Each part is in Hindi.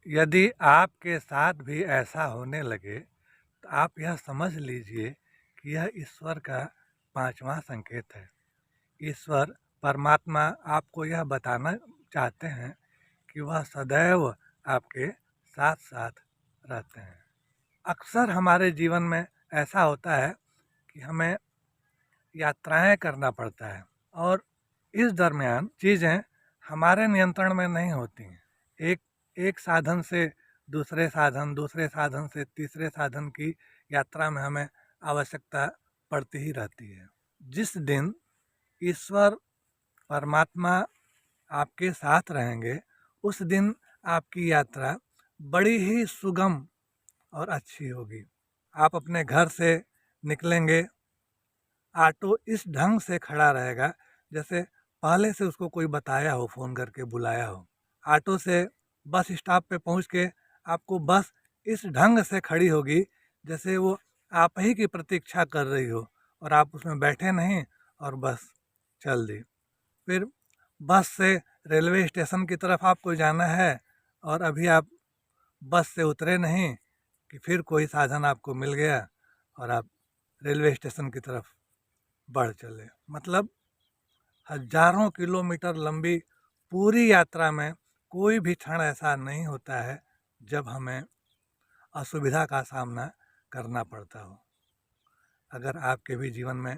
यदि आपके साथ भी ऐसा होने लगे तो आप यह समझ लीजिए कि यह ईश्वर का पांचवा संकेत है। ईश्वर परमात्मा आपको यह बताना चाहते हैं कि वह सदैव आपके साथ साथ रहते हैं। अक्सर हमारे जीवन में ऐसा होता है कि हमें यात्राएं करना पड़ता है और इस दरमियान चीज़ें हमारे नियंत्रण में नहीं होती हैं। एक एक साधन से दूसरे साधन से तीसरे साधन की यात्रा में हमें आवश्यकता पड़ती ही रहती है। जिस दिन ईश्वर परमात्मा आपके साथ रहेंगे उस दिन आपकी यात्रा बड़ी ही सुगम और अच्छी होगी। आप अपने घर से निकलेंगे, ऑटो इस ढंग से खड़ा रहेगा जैसे पहले से उसको कोई बताया हो, फ़ोन करके बुलाया हो। ऑटो से बस स्टॉप पे पहुंच के आपको बस इस ढंग से खड़ी होगी जैसे वो आप ही की प्रतीक्षा कर रही हो और आप उसमें बैठे नहीं और बस चल दी। फिर बस से रेलवे स्टेशन की तरफ आपको जाना है और अभी आप बस से उतरे नहीं कि फिर कोई साधन आपको मिल गया और आप रेलवे स्टेशन की तरफ बढ़ चले। मतलब हजारों किलोमीटर लंबी पूरी यात्रा में कोई भी क्षण ऐसा नहीं होता है जब हमें असुविधा का सामना करना पड़ता हो। अगर आपके भी जीवन में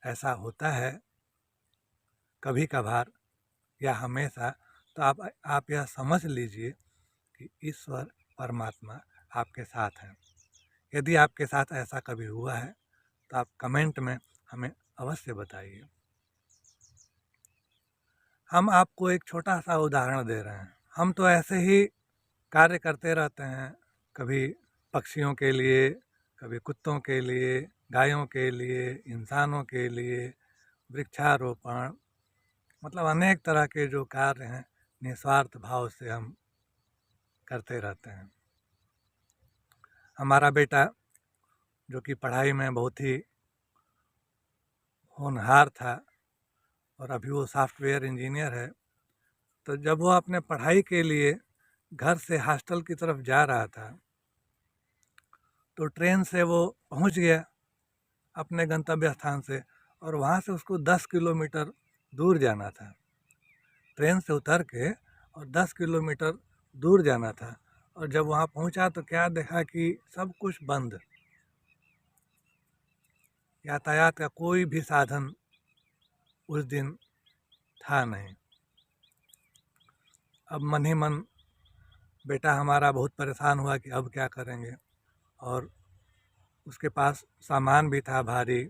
ऐसा होता है कभी कभार या हमेशा, तो आप यह समझ लीजिए कि ईश्वर परमात्मा आपके साथ हैं। यदि आपके साथ ऐसा कभी हुआ है तो आप कमेंट में हमें अवश्य बताइए। हम आपको एक छोटा सा उदाहरण दे रहे हैं। हम तो ऐसे ही कार्य करते रहते हैं, कभी पक्षियों के लिए, कभी कुत्तों के लिए, गायों के लिए, इंसानों के लिए, वृक्षारोपण, मतलब अनेक तरह के जो कार्य हैं निस्वार्थ भाव से हम करते रहते हैं। हमारा बेटा जो कि पढ़ाई में बहुत ही होनहार था और अभी वो सॉफ्टवेयर इंजीनियर है, तो जब वो अपने पढ़ाई के लिए घर से हॉस्टल की तरफ जा रहा था तो ट्रेन से वो पहुंच गया अपने गंतव्य स्थान से और वहाँ से उसको 10 किलोमीटर दूर जाना था। ट्रेन से उतर के और 10 किलोमीटर दूर जाना था और जब वहाँ पहुँचा तो क्या देखा कि सब कुछ बंद, यातायात का कोई भी साधन उस दिन था नहीं। अब मन ही मन बेटा हमारा बहुत परेशान हुआ कि अब क्या करेंगे, और उसके पास सामान भी था भारी,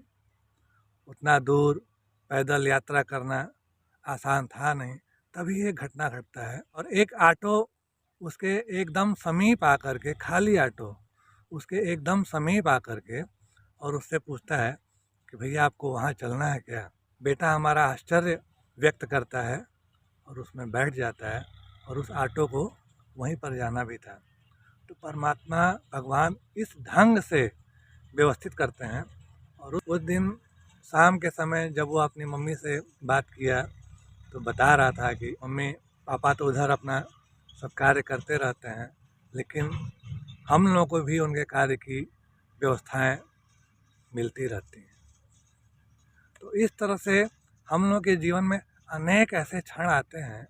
उतना दूर पैदल यात्रा करना आसान था नहीं। तभी ये घटना घटता है और एक ऑटो उसके एकदम समीप आकर के, खाली ऑटो उसके एकदम समीप आकर के और उससे पूछता है कि भैया आपको वहाँ चलना है क्या। बेटा हमारा आश्चर्य व्यक्त करता है और उसमें बैठ जाता है और उस ऑटो को वहीं पर जाना भी था। तो परमात्मा भगवान इस ढंग से व्यवस्थित करते हैं। और उस दिन शाम के समय जब वो अपनी मम्मी से बात किया तो बता रहा था कि मम्मी पापा तो उधर अपना सब कार्य करते रहते हैं, लेकिन हम लोगों को भी उनके कार्य की व्यवस्थाएं मिलती रहती हैं। तो इस तरह से हम लोग के जीवन में अनेक ऐसे क्षण आते हैं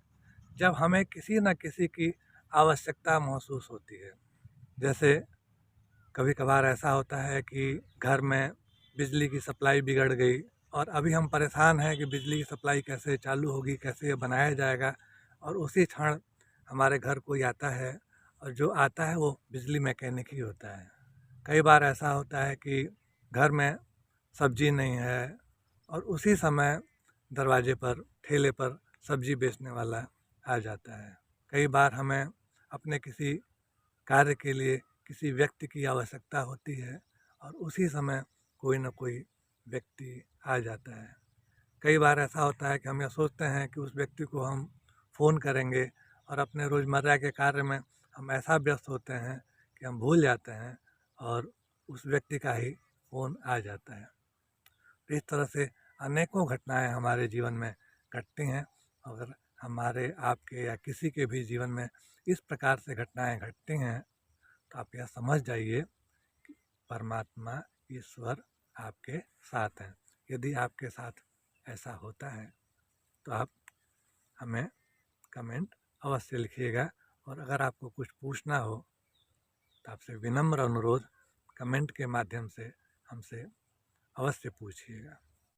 जब हमें किसी न किसी की आवश्यकता महसूस होती है। जैसे कभी कभार ऐसा होता है कि घर में बिजली की सप्लाई बिगड़ गई और अभी हम परेशान हैं कि बिजली की सप्लाई कैसे चालू होगी, कैसे ये बनाया जाएगा, और उसी क्षण हमारे घर कोई आता है और जो आता है वो बिजली मैकेनिक ही होता है। कई बार ऐसा होता है कि घर में सब्जी नहीं है और उसी समय दरवाजे पर, ठेले पर सब्जी बेचने वाला आ जाता है। कई बार हमें अपने किसी कार्य के लिए किसी व्यक्ति की आवश्यकता होती है और उसी समय कोई न कोई व्यक्ति आ जाता है। कई बार ऐसा होता है कि हम यह सोचते हैं कि उस व्यक्ति को हम फ़ोन करेंगे और अपने रोज़मर्रा के कार्य में हम ऐसा व्यस्त होते हैं कि हम भूल जाते हैं और उस व्यक्ति का ही फ़ोन आ जाता है। तो इस तरह से अनेकों घटनाएं हमारे जीवन में घटती हैं। अगर हमारे, आपके या किसी के भी जीवन में इस प्रकार से घटनाएं घटती हैं, तो आप यह समझ जाइए कि परमात्मा, ईश्वर आपके साथ हैं। यदि आपके साथ ऐसा होता है तो आप हमें कमेंट अवश्य लिखिएगा, और अगर आपको कुछ पूछना हो तो आपसे विनम्र अनुरोध, कमेंट के माध्यम से हमसे अवश्य पूछिएगा।